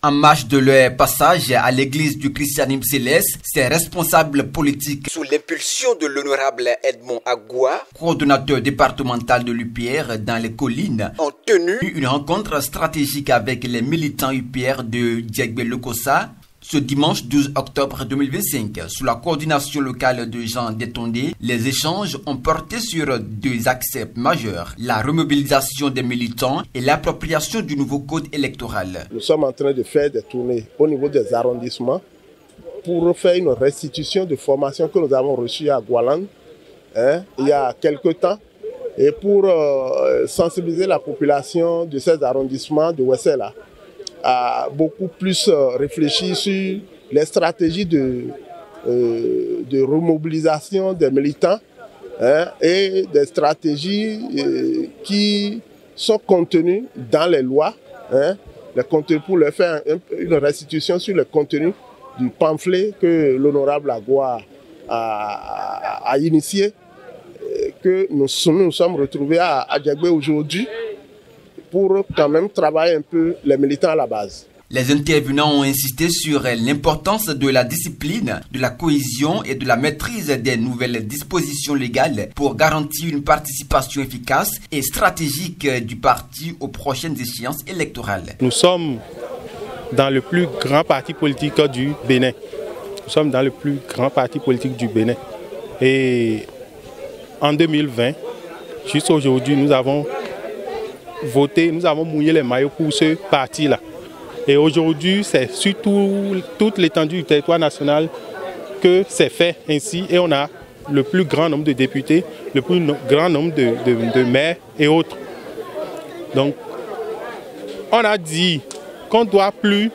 En marge de leur passage à l'église du christianisme céleste, ces responsables politiques, sous l'impulsion de l'honorable Edmond Agoua, coordonnateur départemental de l'UPR dans les collines, ont tenu une rencontre stratégique avec les militants UPR de Diegbé-Lokossa ce dimanche 12 octobre 2025. Sous la coordination locale de Jean Détondé, les échanges ont porté sur deux axes majeurs, la remobilisation des militants et l'appropriation du nouveau code électoral. Nous sommes en train de faire des tournées au niveau des arrondissements pour faire une restitution de formation que nous avons reçue à Goualan il y a quelque temps et pour sensibiliser la population de ces arrondissements de Wessela à beaucoup plus réfléchir sur les stratégies de remobilisation des militants et des stratégies qui sont contenues dans les lois, les contenus pour leur faire une restitution sur le contenu du pamphlet que l'honorable Agoua a initié, que nous sommes retrouvés à Diegbé aujourd'hui, pour quand même travailler un peu les militants à la base. Les intervenants ont insisté sur l'importance de la discipline, de la cohésion et de la maîtrise des nouvelles dispositions légales pour garantir une participation efficace et stratégique du parti aux prochaines échéances électorales. Nous sommes dans le plus grand parti politique du Bénin. Nous sommes dans le plus grand parti politique du Bénin. Et en 2020, jusqu'à aujourd'hui, nous avons voté, nous avons mouillé les maillots pour ce parti-là. Et aujourd'hui, c'est sur toute l'étendue du territoire national que c'est fait ainsi. Et on a le plus grand nombre de députés, le plus grand nombre de maires et autres. Donc, on a dit qu'on ne doit plus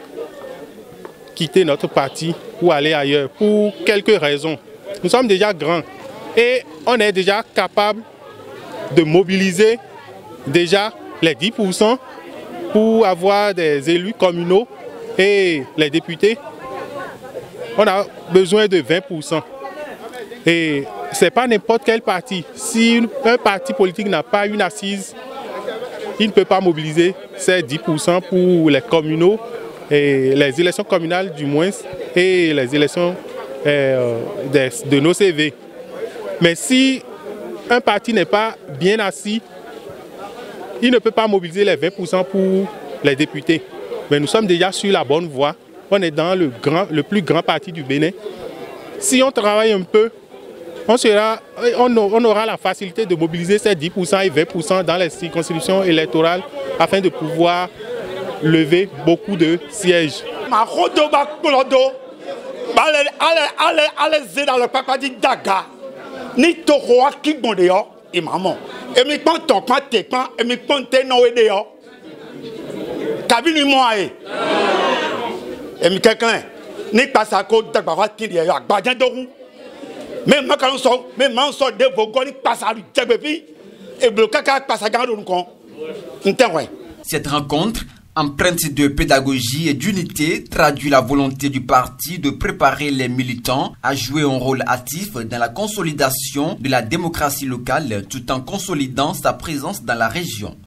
quitter notre parti pour aller ailleurs, pour quelques raisons. Nous sommes déjà grands et on est déjà capable de mobiliser déjà les 10% pour avoir des élus communaux et les députés. On a besoin de 20%. Et ce n'est pas n'importe quel parti. Si un parti politique n'a pas une assise, il ne peut pas mobiliser ces 10% pour les communaux, et les élections communales du moins, et les élections de nos CV. Mais si un parti n'est pas bien assis, il ne peut pas mobiliser les 20% pour les députés. Mais nous sommes déjà sur la bonne voie. On est dans le plus grand parti du Bénin. Si on travaille un peu, on aura la facilité de mobiliser ces 10% et 20% dans les circonscriptions électorales afin de pouvoir lever beaucoup de sièges. Et mi pon ton pan te pan et mi pon te no ede yo kabini mo aye et mi quelqu'un ni passe à côté de ba tin yo agbajan dogun même ma kan so même ma so de vogo ni passe à Diegbé puis et bloquer ka passe à gando kon ntenwe. Cette rencontre, empreinte de pédagogie et d'unité, traduit la volonté du parti de préparer les militants à jouer un rôle actif dans la consolidation de la démocratie locale tout en consolidant sa présence dans la région.